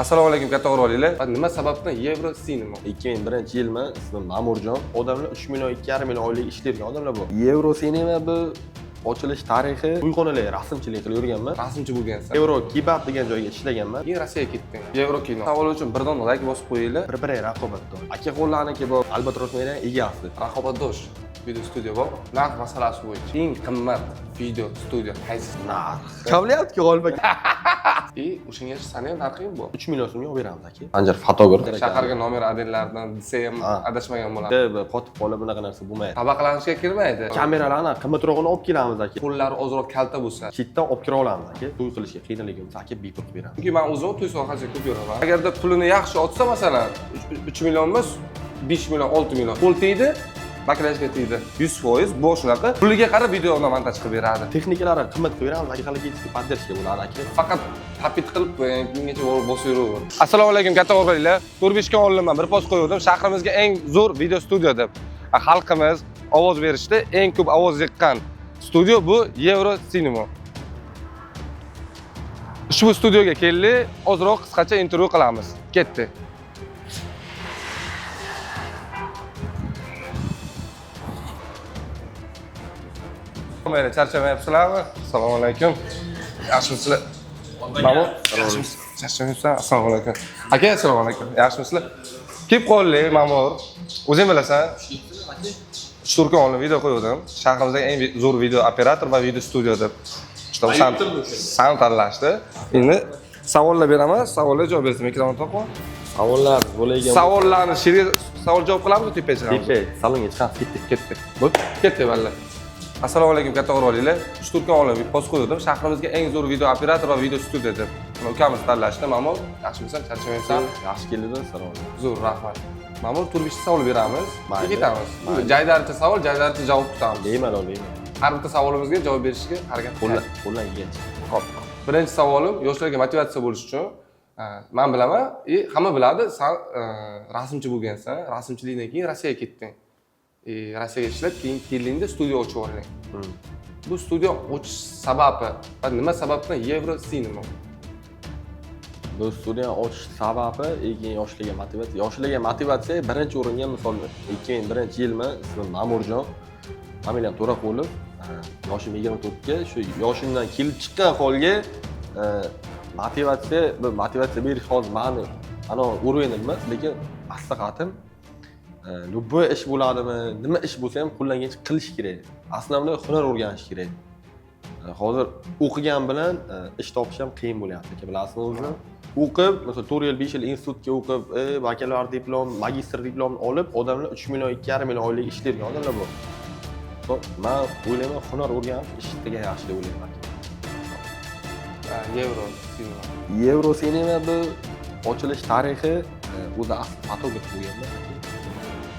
Assalomu alaykum katta o'g'rilar. Nima sababdan Euro Cinema? 2001-yilmi, ismim Ma'murjon. Odamlar 3,5 million oylik ishlaydigan odamlar bu. Euro Cinema bu ochilish tarixi uyg'onalar rasmchilik qilib yurganman. Rasmchi bo'lgansan. Euro Kebab degan joyga ishlaganman. Keyin Rossiyaga ketding. Euro kino. Savol uchun birdan like bosib qo'yinglar. Bir-biriga raqobatdosh. Aka qo'llarniki bu Albatros meni egasi. Raqobatdosh video studiyo bor. Narx masalasi bo'yicha eng qimmat video studiyo qaysi? Narx. Kavlayapti g'olba. O'shanga sana ham narxing bor. 3 million so'mga olib beramiz aka. Anjar fotograf. Shaharga nomer adellaridan desa ham adashmagan bo'ladi. Qotib qolib bunaqa narsa bo'lmaydi. Tabaqalanishga kirmaydi. Kameralarni qimmatrog'ini olib kelamiz aka. Qo'llari ozroq kalta bo'lsa, Chetdan olib kira olamiz aka. To'y qilishga qiynalligimiz aka bepul qilib beramiz. chunki men o'zim to'y sohasiga ko'p yuraman. Agarda pulini yaxshi otsa, masalan, 3 million emas, 5 million, 6 million qo'l tegdi, makyajga tegdi. 100% bu shunaqa. Puliga qarab videoni montaj qilib beradi. Texnikalari qimmat qilib beramiz aka, haligacha poddershga bo'ladi aka. Faqat tapit qilib qo'ying, kungacha bosib yuraver. Assalomu alaykum katta o'g'rilar. To'rbeshga olinman, bir post qo'ydim. Shahrimizga eng zo'r video studiyo deb. Xalqimiz ovoz berishda eng ko'p ovoz yiqqan studiyo bu Euro Cinema. Ushbu studioga keldik, ozroq qisqacha intervyu qilamiz. Ketdi. Mayli, charchamayapsizlarmi? Assalomu alaykum. Yaxshimisizlar? Ma'mur? Charchamayapsan? Assalomu alaykum. Aka, assalomu alaykum. Yaxshimisizlar? Kelib qoldik, Ma'mur. O'zing bilasan. Shturka olib video qo'ydim. Shahrimizdagi eng zo'r video operator va video studio deb. San tanlashdi. Endi savollar beraman, savollarga javob bersin. Mikrofon taqo. Savollar bo'lagan. Savollarni savol javob qilamiz, tepaga chiqamiz. Tepa, salonga chiqib ketdik. Bo'p, ketdi valla. Assalomu alaykum katta o'g'rilar. Shturka olib post qo'ydim. Shahrimizga eng zo'r video operator va video studio deb. Ukamiz tanlashdi. Ma'mur, yaxshimisan? Charchamayapsan? Yaxshi keldingiz, salom. Zo'r, rahmat. Ma'mur, turmushga savol beramiz. Ketamiz. Joydaricha savol, joydaricha javob kutamiz. Bemalol. Har bitta savolimizga javob berishga harakat qiling. Qo'ldan kelgancha. Xo'p. Birinchi savolim yoshlarga motivatsiya bo'lish uchun. Men bilaman, hamma biladi, sen rasmchi bo'lgansan. Rasmchilikdan keyin Rossiyaga ketding. Rossiyaga ishlab, keyin keldingda studiyo ochib olding. Bu studiyo ochish sababi va nima sababdan Euro Cinema? Bu studiyo ochish sababi yoshlarga motivatsiya. Yoshlarga motivatsiya birinchi o'ringa misol 2001-yilmi, ismim Ma'murjon. Familiyam To'raqulov. Yoshim 24 ga, shu yoshimdan kelib chiqqan holga motivatsiya berish hozir meni ana uровень emas, lekin maslahatim bu ish bo'ladimi, nima ish bo'lsa ham qo'ldan kelgancha qilish kerak. Aslida hunar o'rganish kerak. Hozir o'qigan bilan ish topish ham qiyin bo'lyapti, aka bilasizmi o'zini. O'qib, masalan 4 yil, 5 yil institutga o'qib, bakalavr diplom, magistr diplomini olib, odamlar 3,5 million oylik ishlaydigan odamlar bu. Men o'ylayman, hunar o'rganib ishga yaxshi deb o'ylayman. Euro Cinema. Euro Cinema bu ochilish tarixi o'zi asli fotograf bo'lganman.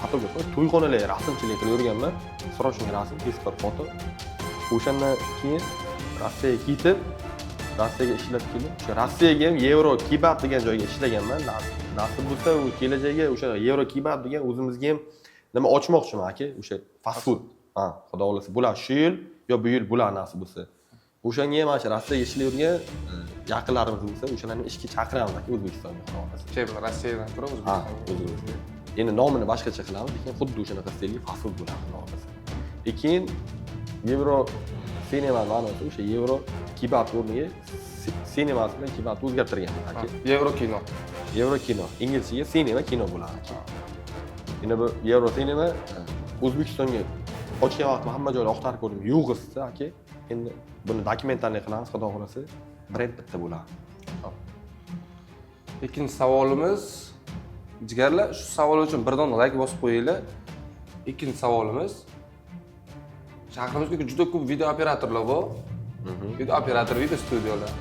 Fotograf, to'yxonalar rasmchilik qilib yurganman. Срочный rasm, tezkor foto. O'shandan keyin Rossiyaga ketib, Rossiyaga ishlab keldim. O'sha Rossiyaga ham Euro Kebab degan joyga ishlaganman. Nasib bo'lsa, u kelajagiga o'sha Euro Kebab degan o'zimizga ham nima ochmoqchiman aka, o'sha fast food. Xudo xolasa bo'ladi shu yil yo bu yil bo'ladi nasib bo'lsa. O'shanga ham mana shu Rossiyaga ishlayotgan yaqinlarimiz bo'lsa, o'shalarni ishga chaqiramiz aka O'zbekistonga xudo xolasa. Rossiyadan ko'ra O'zbekistonga. Endi nomini boshqacha qilamiz, lekin xuddi o'shanaqa stilli fast food bo'ladi xudo xolasa. Lekin Euro Cinema ma'nosi o'sha Euro Kebab o'rniga sinemasini bilan kebabni o'zgartirgan aka. Euro kino. Euro kino. Inglizchaga sinema kino bo'ladi aka. Endi bu Euro Cinema O'zbekistonga ochgan vaqtda hamma joyda oqtarib ko'rdim, yo'q esa aka. Endi buni dokumentalniy qilamiz, xudo xolasa, brend bitta bo'ladi. Ikkinchi savolimiz, jigarlar, shu savol uchun birdan like bosib qo'yinglar. Ikkinchi savolimiz, shahrimizda juda ko'p video operatorlar bor. Video operator, video studiolar.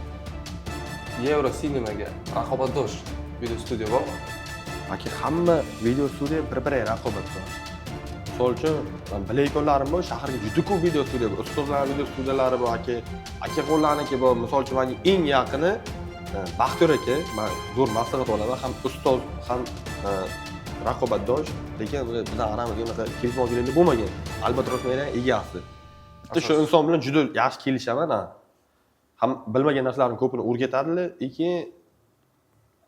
Euro Cinemaga raqobatdosh video studio bor. Aka, hamma video studiya bir-biriga raqobatdosh. Misol uchun, men bilayotganlarim bor, shaharga juda ko'p video studiya bor. Ustozlar video studiyalari bor aka. Aka qo'llarniki bor. Misol uchun, menga eng yaqini Baxtiyor aka. Men zo'r maslahat olaman, ham ustoz, ham raqobatdosh, lekin bizning aramizda unaqa kelishmovchiliklar bo'lmagan. Albatros meni egasi. Bitta shu inson bilan juda yaxshi kelishaman. Ham bilmagan narsalarning ko'pini o'rgatadilar, lekin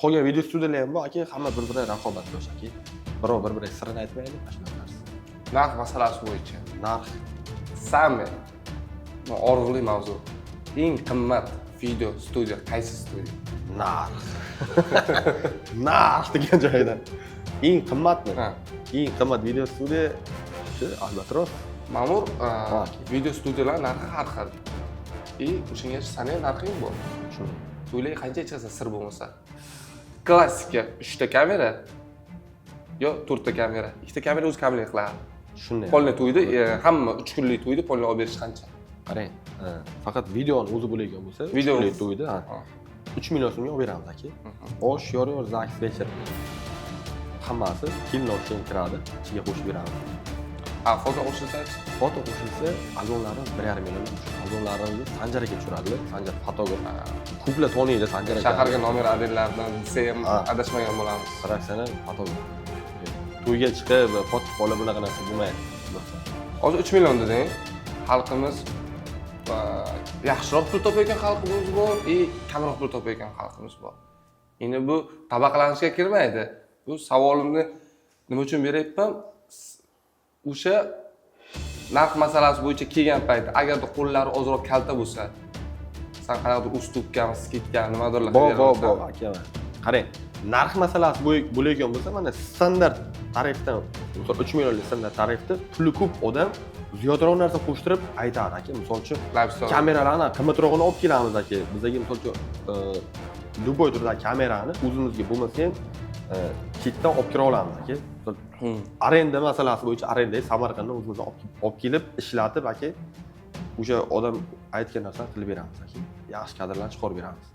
qolgan video studiyalar ham bor aka, hamma bir-biriga raqobatdosh aka. Birov bir-biriga sirini aytmaydi, mana shunaqa narsa. Narx masalasi bo'yicha. Narx Sami orzuli mavzu. Eng qimmat video studiya qaysi studiya? narx. Narx degan joydan. Eng qimmatmi? Ha. Eng qimmat video studiya shu albatta rost. Ma'mur video studiyalar narxi har xil. O'shanga sanay narxing bor. Shuni. To'ylay qancha chiqsa sir bo'lmasa. Klassika 3 ta kamera yo 4 ta kamera. 2 ta kamera o'zi kamlik qiladi. Shunday. Polni to'ydi, hamma 3 kunlik to'ydi, polni olib berish qancha? Qarang, faqat videoni o'zi bo'ladigan bo'lsa, Video to'ydi, 3 million so'mga olib beramiz aka. Osh, yor, zaks, večer. Hammasi filmlar uchun kiradi, ichiga qo'shib beramiz. Foto qo'shilsa-chi? Foto qo'shilsa, albomlarni 1,5 million. Albomlarimizni Sanjaraga tushiradi. Sanjar fotograf. Ko'plar taniydi Sanjaraga. Shaharga nomer adreslaridan bilsa ham adashmagan bo'lamiz. Professional fotograf. To'yga chiqib, foto olib bunaqa narsa bo'lmaydi. Hozir 3 million deding. Xalqimiz yaxshiroq pul topayotgan xalqimiz bor, kamroq pul topayotgan xalqimiz bor. Endi bu tabaqalanishga kirmaydi. Bu savolimni nima uchun beryapman? O'sha narx masalasi bo'yicha kelgan paytda agarda qo'llari ozroq kalta bo'lsa, san qanaqadir ustupkami, skitkami nimadirlar Bor, aka. Qarang, narx masalasi bo'ladigan bo'lsa, mana standart tarifdan, misol 3 millionlik standart tarifda puli ko'p odam ziyodroq narsa qo'shtirib aytadi aka. Misol uchun kameralarni qimmatrog'ini olib kelamiz aka. Bizga misol uchun любой turdagi kamerani o'zimizga bo'lmasa ham chetdan olib kira olamiz aka. Arenda masalasi bo'yicha arendaga Samarqanddan o'zimizga olib kelib ishlatib aka, o'sha odam aytgan narsani qilib beramiz aka. Yaxshi kadrlarni chiqarib beramiz.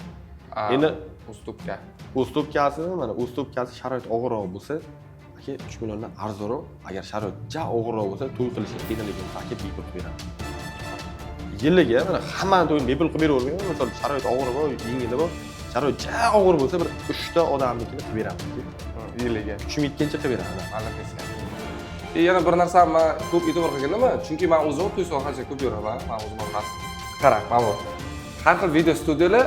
Endi ustupkasi, mana ustupkasi sharoit og'irroq bo'lsa, aka 3 milliondan arzonroq, agar sharoit ja og'irroq bo'lsa, to'y qilishga qiynalib bo'lsa, aka bepul qilib beramiz. Yilliga mana hammani to'yini bepul qilib beravermayman, misol sharoit og'ir bor, yengili bor. Sharoit ja og'ir bo'lsa, bir 3 ta odamnikini qilib beramiz. Yiliga. Kuchim yetgancha qilib beramiz. Albatta. Yana bir narsa men ko'p e'tibor qilganman, chunki men o'zim to'y sohasiga ko'p yuraman, men o'zim xos. Qarang, ma'lum. Har xil video studiyalar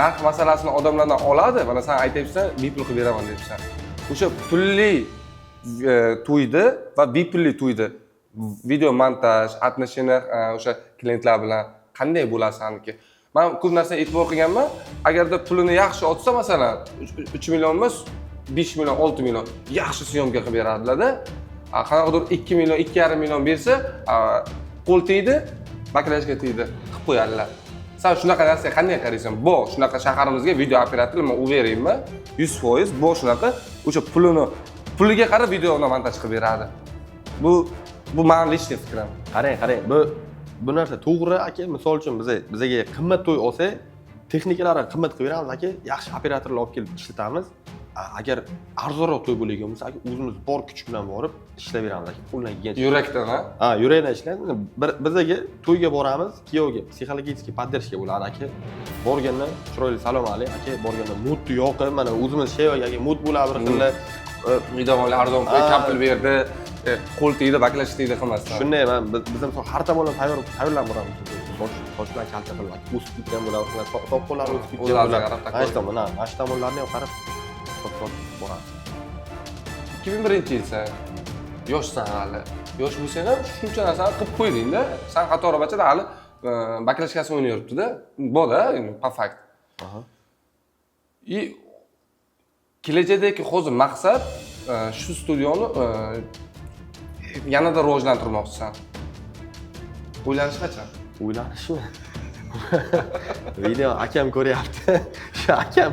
narx masalasini odamlardan oladi, mana sen aytayapsan, bepul qilib beraman deyapsan. O'sha pulli to'ydi va bepulli to'ydi. Video montaj, atnashina o'sha klientlar bilan qanday bo'lasanki? Men ko'p narsa e'tibor qilganman. Agarda pulini yaxshi otsa, masalan, 3 million emas, 5 million, 6 million yaxshi syomka qilib beradilar-da. Qanaqadir 2 million, 2,5 million bersa, qo'l tegdi, makrajga tegdi, qilib qo'yadilar. Sen shunaqa narsaga qanday qaraysan? Bu shunaqa shaharimizga video operatorlar men uverayman, 100% bu shunaqa o'sha puliga qarab videoni montaj qilib beradi. Bu mening lishniy fikrim. Qarang, bu narsa to'g'ri aka. Misol uchun bizga qimmat to'y olsa, texnikalarni qimmat qilib beramiz aka, yaxshi operatorlar olib kelib ishlatamiz. Agar arzonroq to'y bo'ladigan bo'lsa, aka o'zimiz bor kuch bilan borib ishlab beramiz aka. Qo'ldan kelgancha. Yurakdan, ha? Yurakdan ishlaydi. Bizga to'yga boramiz, kuyovga psixologik podдержка bo'ladi aka. Borgandan chiroyli salom alayk aka, borgandan modni yoqib, mana o'zimiz shevaga aka mod bo'ladi bir xillar. Videolar arzon qo'y, kapil berdi, qo'l tegdi, baklash tegdi qilmasdan. Shunday biz ham har tomondan tayyorlanib boramiz. Sochlar kalta qilib, o'sib ketgan bo'ladi, top qo'llar o'sib ketgan bo'ladi. Mana shu tomonlarni ham qarab boramiz. 2001-yilsan, yoshsan hali. Yosh bo'lsang ham shuncha narsani qilib qo'yding-da. Sen qatori bachada hali baklashkasi o'ynayapti-da. Bor-da, po fakt. Kelajakdagi hozir maqsad shu studioni yanada rivojlantirmoqchisan. O'ylanish qachon? O'ylanishmi? Video akam ko'ryapti. Shu akam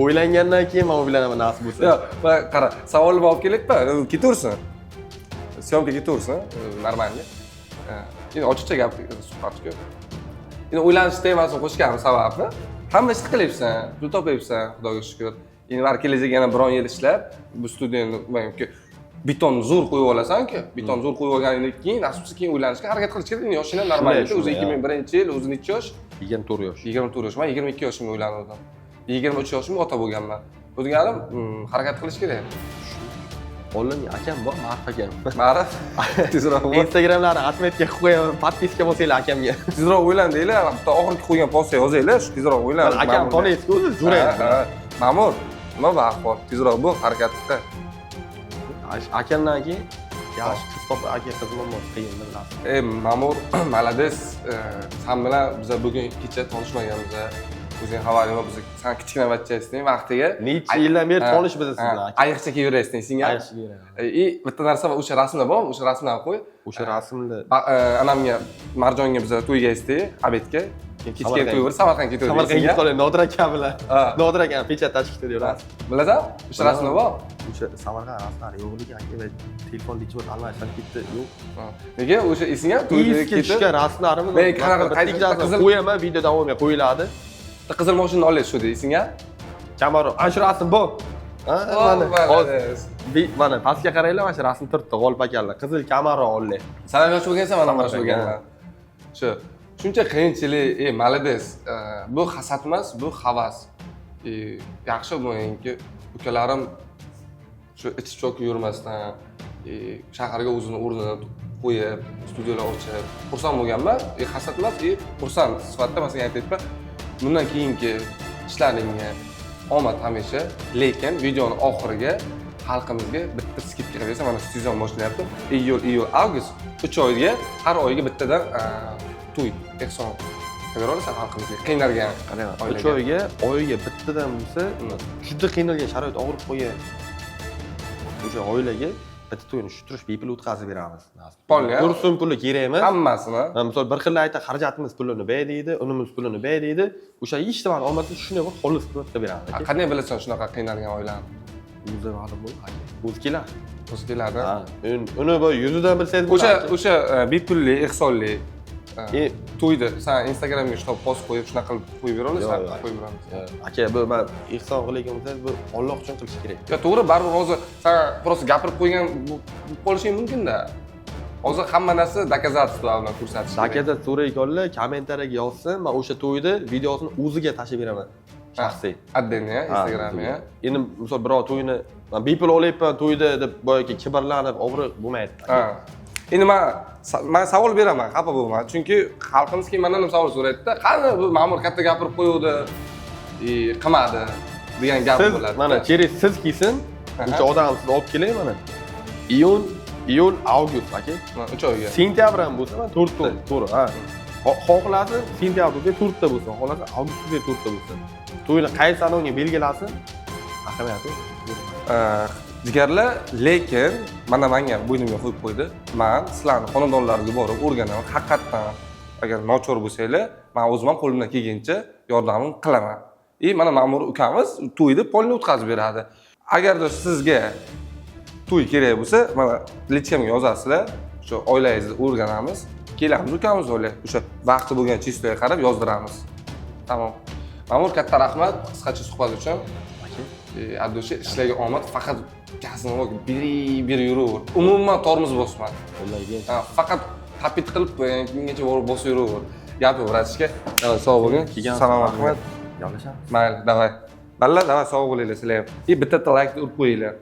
o'ylangandan keyin men o'ylanaman nasib bo'lsa. Yo'q, qara, savolni olib kelayapman. Ketaversin. Syomka ketaversin, normalniy. Endi ochiqcha gap suhbatku. Endi o'ylanish temasini qo'shganim sababi, hamma ishni qilyapsan, pul topyapsan, Xudoga shukr. Endi var kelajak yana 1 yil ishlab, bu studiyani beton zo'r qo'yib olasan-ku, beton zo'r qo'yib olganingdan keyin asosiy keyin o'ylanishga harakat qilish kerak. Yoshingdan normalda o'zi 2001-yil, o'zi necha yosh? 24 yosh. 24 yosh. Men 22 yoshimda o'ylandim. 23 yoshimda ota bo'lganman. O'zgarim harakat qilish kerak. Oldin akam bor, Ma'rif akam. Ma'rif. Tezroq Instagramlarni atmetga qo'yaman, podpiska bo'lsanglar akamga. Tezroq o'ylandinglar, bitta oxirgi qo'ygan postga yozinglar, shu tezroq o'ylan. Akam taniysiz-ku, o'zi Jurayat. Ma'mur, nima bu ahvol? Tezroq bu harakatda. Akamdan keyin yaxshi qiz topib aka qizim bo'lmasa qiyinda bilasiz. Ma'mur, malades. Sen bilan biz bugun kecha tanishmaganmiz. O'zing xabaring bor, biz sen kichkina bachchasing vaqtiga. Necha yildan beri tanishmiz siz bilan. Ayiqcha kiyib yurasizning senga. Ayiqcha kiyib yuraman. Bitta narsa bor, o'sha rasmda bor, o'sha rasmdan qo'y. O'sha rasmni anamga Marjonga biz to'yga isdik, abedga. Kechga to'y bo'lsa Samarqandga to'y. Samarqandga qolay, Nodir aka bilan. Nodir aka pechat tashkil ediyorlar. Bilasan? O'sha rasmda bor. O'sha Samarqand rasmlari yo'qligi aka va telefon dichbot almashtirib ketdi. Yo'q. Nega o'sha esingga to'yga ketdi? Tushgan rasmlarimiz men qanaqa qo'yaman, video davomida qo'yiladi. Qizil mashinani olasiz shu esingga? Kamaro, ana shu rasm bor. Mana pastga qaranglar, mana shu rasm turibdi G'olib akalar. Qizil Camaro oldi. San yosh bo'lgansan, mana yosh bo'lganman. Shuncha qiyinchilik, malades. Bu hasad emas, bu havas. Yaxshi bo'linki, ukalarim shu ichi cho'kib yurmasdan, shaharga o'zini o'rnini qo'yib, studiyalar ochib, xursand bo'lganman. Hasad emas, xursand sifatida masalan aytayapman. Bundan keyingi ishlaringga omad hamisha, lekin videoning oxiriga xalqimizga bitta skidka qilsa, mana sezon boshlayapti. Iyul, avgust 3 oyga, har oyga bittadan to'y, ehson qilib olasan xalqimizga. Qiynalgan oilaga. 3 oyga bittadan bo'lsa, juda qiynalgan sharoit og'rib qo'ygan o'sha oilaga bitta to'yni tushirish bepul o'tkazib beramiz. Kursun puli kerak emas. Hammasini. Misol bir xil ayta xarajatimiz pulini ber deydi, unimiz pulini ber deydi. O'sha hech nima olmasa shunday bir xolis qilib beramiz. Qanday bilasan shunaqa qiynalgan oilani? O'zi ma'lum bo'ladi. O'zi keladi. O'zi keladi. Uni bu yuzidan bilsangiz bo'ladi. O'sha bepulli, ehsonli to'ydi. Sen Instagramga shu post qo'yib, shunaqa qilib qo'yib bera olasan, qo'yib beramiz. Aka, bu men ehson qilayotgan bo'lsangiz, bu Alloh uchun qilish kerak. Yo, to'g'ri, baribir hozir sen просто gapirib qo'ygan bo'lishing mumkin-da. Hozir hamma narsa doказательство bilan ko'rsatish. Doказательство ekanlar, kommentariyaga yozsin, men o'sha to'yni videosini o'ziga tashib beraman. Shaxsiy. Отдельно, Instagramga. Endi misol birov to'yini men bepul olyapman to'yda deb boyagi kibrlanib, og'ri bo'lmaydi. Endi men savol beraman, xafa bo'lma. Chunki xalqimiz keyin mendan ham savol so'raydi-da. Qani bu ma'mur katta gapirib qo'yuvdi, qilmadi degan gap bo'ladi. Mana через siz kelsin, o'sha odamni siz olib keling mana. Iyul, avgust aka. 3 oyga. Sentyabr ham bo'lsa, men 4 ta, to'g'ri, ha. Xohlasa sentyabrda 4 ta bo'lsin, xohlasa avgustda 4 ta bo'lsin. To'yni qaysi sanoqga belgilasin? Ahamiyati yo'q. Jigarlar, lekin mana menga bo'ynimga qo'yib qo'ydi. Men sizlarning xonadonlaringizga borib o'rganaman. Haqiqatan agar nochor bo'lsanglar, men o'zim qo'limdan kelgancha yordamim qilaman. Mana ma'mur ukamiz to'yni polni o'tkazib beradi. Agarda sizga to'y kerak bo'lsa, mana lichkamga yozasizlar. Shu oilangizni o'rganamiz. Kelamiz ukamiz o'ylab, o'sha vaqti bo'lgan chistoga qarab yozdiramiz. Tamom. Ma'mur, katta rahmat qisqacha suhbat uchun. Abdusha, ishlarga omad, faqat gazini beri yuraver. Umuman tormoz bosma. Faqat tapit qilib kungacha borib bosib yuraver. Gapirishga. Sog' bo'ling. Salom, rahmat. Gaplashamiz. Mayli, davay. Balla, davay, sog' bo'linglar sizlar ham. Bitta like urib qo'yinglar.